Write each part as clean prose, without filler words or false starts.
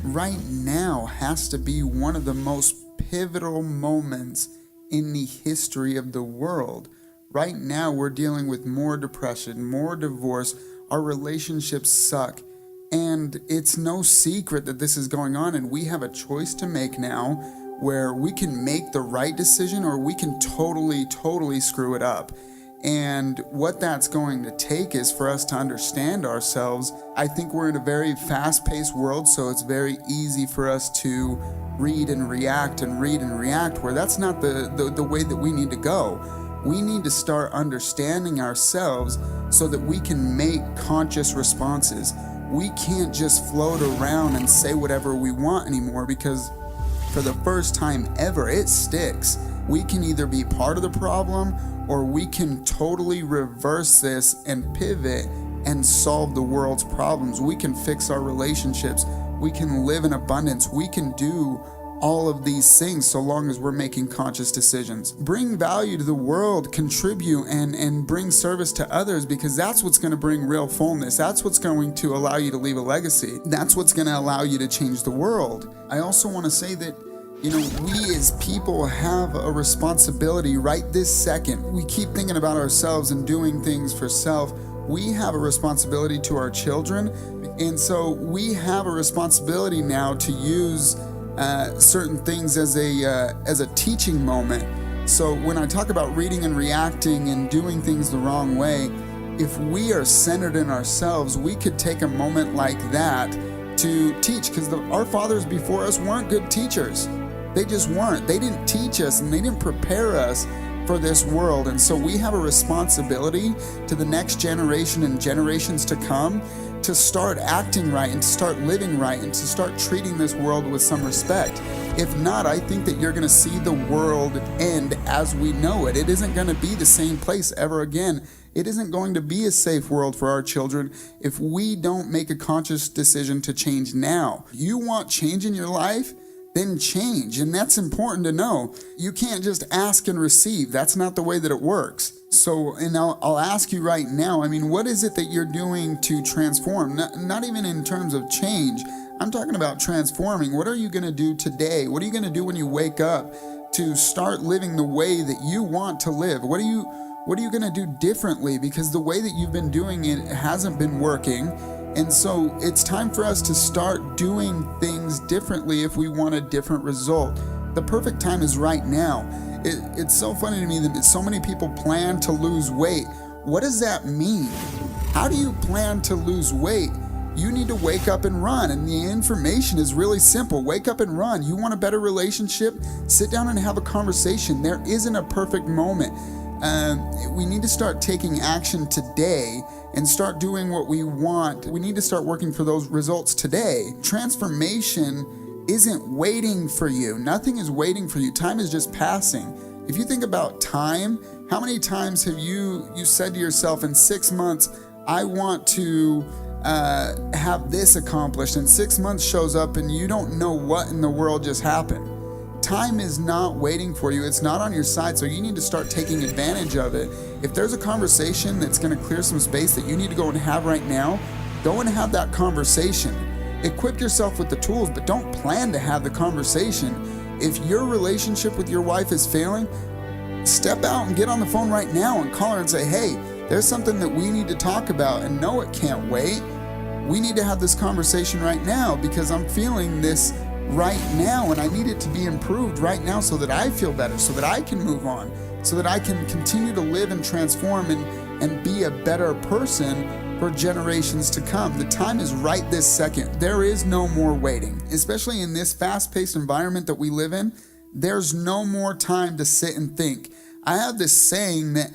right now has to be one of the most pivotal moments in the history of the world. Right now, we're dealing with more depression, more divorce. Our relationships suck. And it's no secret that this is going on, and we have a choice to make now where we can make the right decision or we can totally screw it up. And what that's going to take is for us to understand ourselves. I think we're in a very fast-paced world, so it's very easy for us to read and react, where that's not the way that we need to go. We need to start understanding ourselves so that we can make conscious responses. We can't just float around and say whatever we want anymore, because for the first time ever, it sticks. We can either be part of the problem or we can totally reverse this and pivot and solve the world's problems. We can fix our relationships. We can live in abundance. We can do all of these things so long as we're making conscious decisions. Bring value to the world, contribute, and bring service to others, because that's what's going to bring real fullness. That's what's going to allow you to leave a legacy. That's what's going to allow you to change the world. I also want to say that we as people have a responsibility right this second. We keep thinking about ourselves and doing things for self. We have a responsibility to our children. And so we have a responsibility now to use certain things as a teaching moment. So when I talk about reading and reacting and doing things the wrong way, if we are centered in ourselves, we could take a moment like that to teach, because our fathers before us weren't good teachers. They just weren't. They didn't teach us and they didn't prepare us for this world. And so we have a responsibility to the next generation and generations to come to start acting right and to start living right and to start treating this world with some respect. If not, I think that you're going to see the world end as we know it. It isn't going to be the same place ever again. It isn't going to be a safe world for our children if we don't make a conscious decision to change now. You want change in your life? Then change. And that's important to know. You can't just ask and receive. That's not the way that it works. So, and I'll ask you right now, what is it that you're doing to transform? Not even in terms of change. I'm talking about transforming. What are you going to do today? What are you going to do when you wake up to start living the way that you want to live? What are you going to do differently? Because the way that you've been doing it hasn't been working. And so it's time for us to start doing things differently if we want a different result. The perfect time is right now. It's so funny to me that so many people plan to lose weight. What does that mean? How do you plan to lose weight? You need to wake up and run. And the information is really simple. Wake up and run. You want a better relationship? Sit down and have a conversation. There isn't a perfect moment. We need to start taking action today and start doing what we want. We need to start working for those results today. Transformation isn't waiting for you. Nothing is waiting for you. Time is just passing. If you think about time, how many times have you said to yourself, in 6 months, I want to have this accomplished, and 6 months shows up and you don't know what in the world just happened? Time is not waiting for you. It's not on your side, so you need to start taking advantage of it. If there's a conversation that's going to clear some space that you need to go and have right now, go and have that conversation. Equip yourself with the tools, but don't plan to have the conversation. If your relationship with your wife is failing, step out and get on the phone right now and call her and say, hey, there's something that we need to talk about, and no, it can't wait. We need to have this conversation right now because I'm feeling this right now and I need it to be improved right now so that I feel better, so that I can move on, so that I can continue to live and transform and be a better person for generations to come. The time is right this second. There is no more waiting. Especially in this fast-paced environment that we live in, there's no more time to sit and think. I have this saying that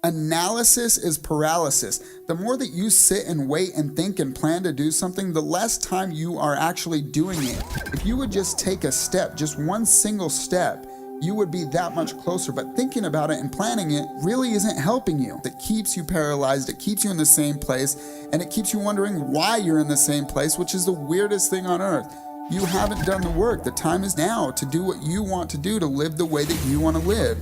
analysis is paralysis. The more that you sit and wait and think and plan to do something, the less time you are actually doing it. If you would just take a step, just one single step, you would be that much closer. But thinking about it and planning it really isn't helping you. It keeps you paralyzed. It keeps you in the same place. And it keeps you wondering why you're in the same place, which is the weirdest thing on earth. You haven't done the work. The time is now to do what you want to do, to live the way that you want to live.